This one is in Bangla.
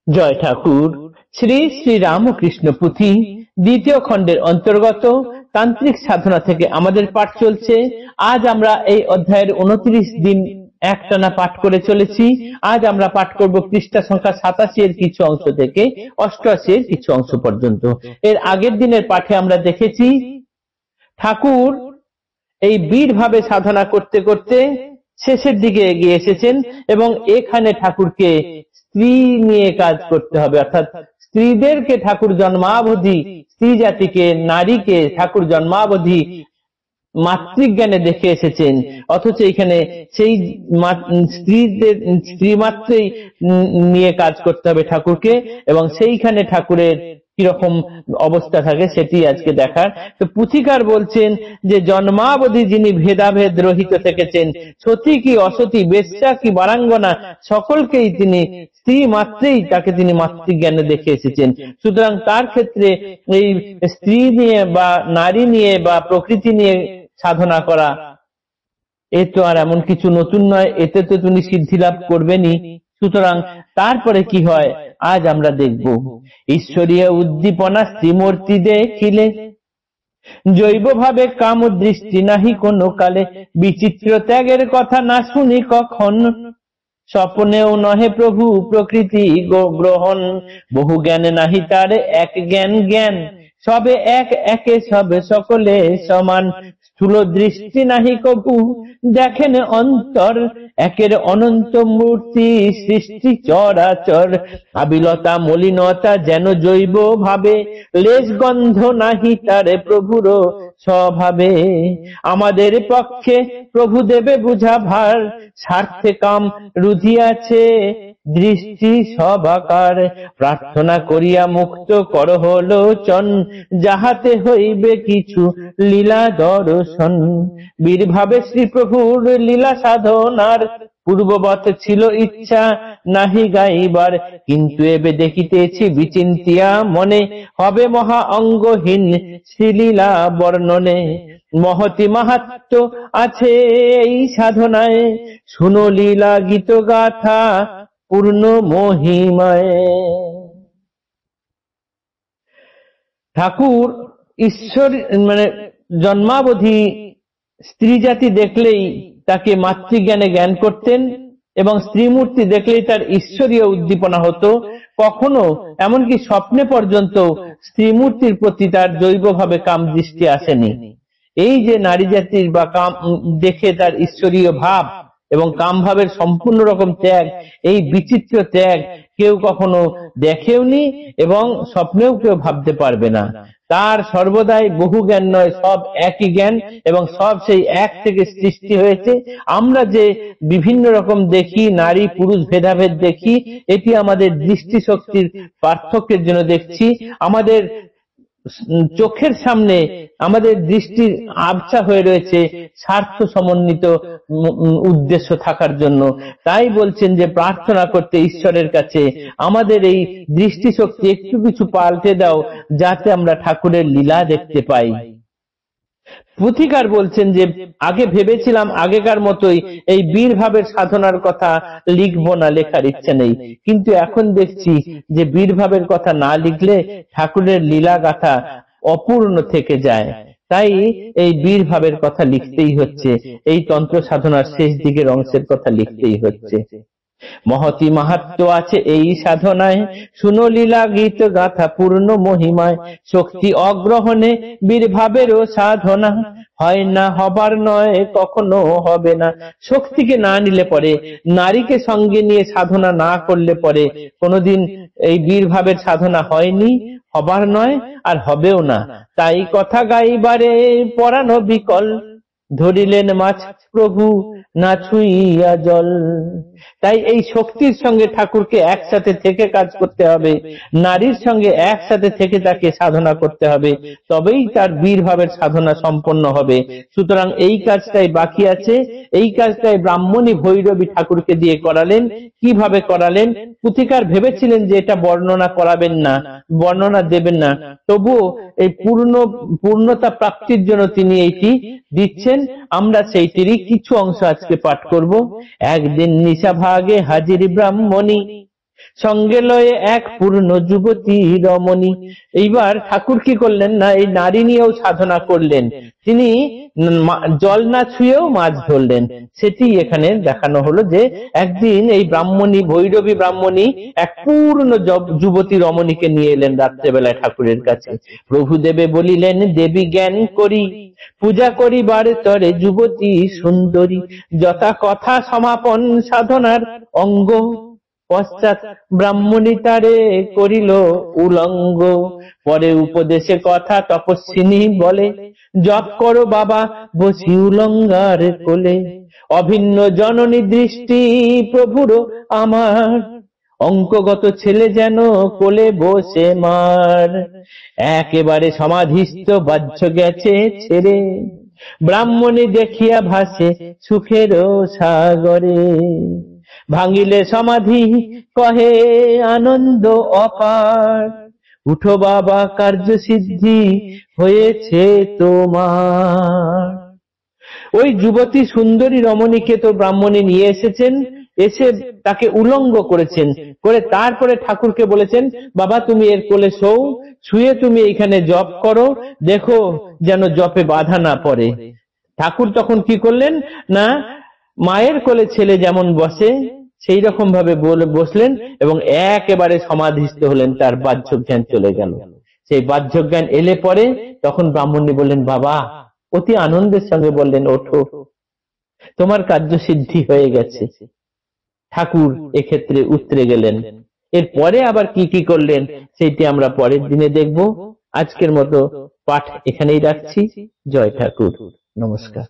জয় ঠাকুর। শ্রী শ্রী রামকৃষ্ণ পুঁথি দ্বিতীয় খণ্ডের অন্তর্গত তান্ত্রিক সাধনা থেকে আমাদের পাঠ চলছে। আজ আমরা এই অধ্যায়ের 29 দিন একটানা পাঠ করে চলেছি। আজ আমরা পাঠ করব পৃষ্ঠা সংখ্যা 87 এর কিছু অংশ থেকে 88 এর কিছু অংশ পর্যন্ত। এর আগের দিনের পাঠে আমরা দেখেছি ঠাকুর এই বীর ভাবে সাধনা করতে করতে শেষের দিকে এগিয়ে এসেছেন এবং এখানে ঠাকুরকে স্ত্রী নিয়ে কাজ করতে হবে, অর্থাৎ স্ত্রীদেরকে ঠাকুর জন্মাবধি, স্ত্রী জাতিকে, নারীকে ঠাকুর জন্মাবধি মাতৃজ্ঞানে দেখে এসেছেন, অথচ এখানে সেই স্ত্রী মাত্রই নিয়ে কাজ করতে হবে ঠাকুরকে, এবং সেইখানে ঠাকুরের কিরকম অবস্থা থাকে সেটি আজকে দেখার। তো পুথিকার বলছেন যে জন্মাবধি যিনি ভেদাভেদ রহিত থেকেছেন, সতী কি অসতী, বেশ্যা কি বারাঙ্গনা, সকলকেই তিনি স্ত্রী মাত্রেই তাকে তিনি মাতৃজ্ঞানে দেখে এসেছেন। সুতরাং তার ক্ষেত্রে এই স্ত্রী নিয়ে বা নারী নিয়ে বা প্রকৃতি নিয়ে সাধনা করা এ তো আর এমন কিছু নতুন নয়, এতে তো তিনি সিদ্ধি লাভ করবেনই। সুতরাং তারপরে কি হয় আজ আমরা দেখব। ঈশ্বরীয় উদ্দীপনা শ্রীমূর্তি দেখিলে জৈব ভাবে কাম দৃষ্টি নাহি কোনো কালে, বিচিত্র ত্যাগের কথা না শুনি কখন, স্বপ্নেও নহে প্রভু প্রকৃতি গ্রহণ, বহু জ্ঞানে নাহি তার এক জ্ঞান জ্ঞান, সবে এক একে সবে সকলে সমান, স্থূল দৃষ্টি নাহি কবু দেখেন অন্তর, একের অনন্ত মূর্তি সৃষ্টি চরাচর, আবিলতা মলিনতা যেন জৈব ভাবে, লেশ গন্ধ নাহি তারে প্রভুর স্বভাবে, আমাদের পক্ষে প্রভু দেবে বুঝা ভার, স্বার্থে কাম রুধিয়াছে দৃষ্টি সবাকার, প্রার্থনা করিয়া মুক্ত করহ লোচন, যাহাতে হইবে কিছু লীলা দর্শন, বীরভাবে শ্রীপ্রভুর লীলা সাধনার, পূর্ববৎ ছিল ইচ্ছা নাহি গাইবার, কিন্তু এবে দেখিতেছি বিচিন্তিয়া মনে, হবে মহা অঙ্গহীন শ্রীলীলা বর্ণনে, মহতি মাহাত্ম্য আছে এই সাধনায়, শুনো লীলা গীত গাথা পূর্ণ মহিমায়। ঠাকুর ঈশ্বর জন্মাবধি স্ত্রী জাতি দেখলেই তাকে মাতৃজ্ঞানে জ্ঞান করতেন এবং স্ত্রীমূর্তি দেখলেই তার ঈশ্বরীয় উদ্দীপনা হতো। কখনো এমনকি স্বপ্নে পর্যন্ত স্ত্রীমূর্তির প্রতি তার জৈবভাবে কাম দৃষ্টি আসেনি। এই যে নারী জাতির বা কাম দেখে তার ঈশ্বরীয় ভাব এবং কাম ভাবের সম্পূর্ণ রকম ত্যাগ, এই বিচিত্র ত্যাগ কেউ কখনো দেখেওনি এবং স্বপ্নেও কেউ ভাবতে পারবে না। তার সর্বদাই বহু জ্ঞান নয়, সব একই জ্ঞান এবং সব সেই এক থেকে সৃষ্টি হয়েছে। আমরা যে বিভিন্ন রকম দেখি, নারী পুরুষ ভেদাভেদ দেখি, এটি আমাদের দৃষ্টিশক্তির পার্থক্যের জন্য দেখছি। আমাদের চোখের সামনে আমাদের দৃষ্টির আবছা হয়ে রয়েছে স্বার্থ সমন্বিত উদ্দেশ্য থাকার জন্য। তাই বলছেন যে প্রার্থনা করতে ঈশ্বরের কাছে আমাদের এই দৃষ্টিশক্তি একটু কিছু পাল্টে দাও, যাতে আমরা ঠাকুরের লীলা দেখতে পাই। পুথিকার বলছেন যে আগে ভেবেছিলাম আগেকার মতোই এই বীর ভাবের সাধনার কথা লিখবো না, লেখার ইচ্ছে নেই, কিন্তু এখন দেখছি যে বীর ভাবের কথা না লিখলে ঠাকুরের লীলা গাথা অপূর্ণ থেকে যায়। তাই এই বীর ভাবের কথা লিখতেই হচ্ছে, এই তন্ত্র সাধনার শেষ দিকের অংশের কথা লিখতেই হচ্ছে। মহতি মাহাত্ম্য আছে এই সাধনায়, শুনো লীলা গীত গাথা পূর্ণ মহিমায়, শক্তি অগ্রহণে বীরভাবেরও সাধনা, হয় না হবার নয় কখনো হবে না। শক্তিকে না নিলে পরে, নারীকে সঙ্গে নিয়ে সাধনা না করলে পরে কোনোদিন এই বীরভাবের সাধনা হয়নি, হবার নয় আর হবেও না। তাই কথা গাইবারে পরানো বিকল, ধরিলেন মাছ প্রভু না ছুঁইয়া জল। তাই এই শক্তির সঙ্গে ঠাকুরকে একসাথে থেকে কাজ করতে হবে, নারীর সঙ্গে একসাথে থেকে তাকে সাধনা করতে হবে, তবেই তার বীর ভাবের সাধনা সম্পন্ন হবে। সুতরাং এই কাজটাই বাকি আছে। এই কাজটাই ব্রাহ্মণী ভৈরবী ঠাকুরকে দিয়ে করালেন। কিভাবে করালেন? পুথিকার ভেবেছিলেন যে এটা বর্ণনা করাবেন না, বর্ণনা দেবেন না, তবুও এই পূর্ণতা প্রাপ্তির জন্য তিনি এইটি দিচ্ছেন। আমরা সেইটিরই কিছু অংশ আজকে পাঠ করব। একদিন নিশা ভাগে হাজির ব্রাহ্মণী, সঙ্গে লয়ে এক পূর্ণ যুবতী রমণী। এইবার ঠাকুর কি করলেন না, এই নারী নিয়েও সাধনা করলেন। তিনি জল না ছুঁয়েও মাছ ধরলেন। সেটি এখানে দেখানো হলো যে একদিন এই ব্রাহ্মণী, ভৈরবী ব্রাহ্মণী এক পূর্ণ যুবতী রমণীকে নিয়ে এলেন রাত্রেবেলায় ঠাকুরের কাছে। প্রভুদেবে বলিলেন, দেবী জ্ঞান করি পূজা করিবার তরে যুবতী সুন্দরী, যথা কথা সমাপন সাধনার অঙ্গ। পশ্চাৎ ব্রাহ্মণী তারে করিল উলঙ্গ। পরে উপদেশে কথা তপস্বিনী বলে, জপ করো বাবা বসি উলঙ্গার কোলে। অভিন্ন জননী দৃষ্টি প্রভুর আমার, অঙ্কগত ছেলে যেন কোলে বসে মার। একেবারে সমাধিস্থ বাহ্য গেছে ছেড়ে, ব্রাহ্মণী দেখিয়া ভাসে সুখের সাগরে। ভাঙিলে সমাধি কহে আনন্দ অপার, উঠো বাবা কার্য সিদ্ধি হয়েছে তোমার। ওই যুবতী সুন্দরী রমণীকে তো ব্রাহ্মণী নিয়ে এসেছেন, এসে তাকে উলঙ্গ করেছেন, করে তারপরে ঠাকুরকে বলেছেন, বাবা তুমি এর কোলে শোও, শুয়ে তুমি এইখানে জপ করো, দেখো যেন জপে বাধা না পড়ে। ঠাকুর তখন কি করলেন না, মায়ের কোলে ছেলে যেমন বসে সেই রকম ভাবে বসলেন এবং একেবারে সমাধিস্থ হলেন, তার বাহ্য জ্ঞান চলে গেল। সেই বাহ্য জ্ঞান এলে পরে তখন ব্রাহ্মণী বললেন, বাবা অতি আনন্দের সঙ্গে বললেন, ওঠো তোমার কার্য সিদ্ধি হয়ে গেছে। ঠাকুর এক্ষেত্রে উতরে গেলেন। এরপরে আবার কি কি করলেন সেইটি আমরা পরের দিনে দেখব। আজকের মতো পাঠ এখানেই রাখছি। জয় ঠাকুর, নমস্কার।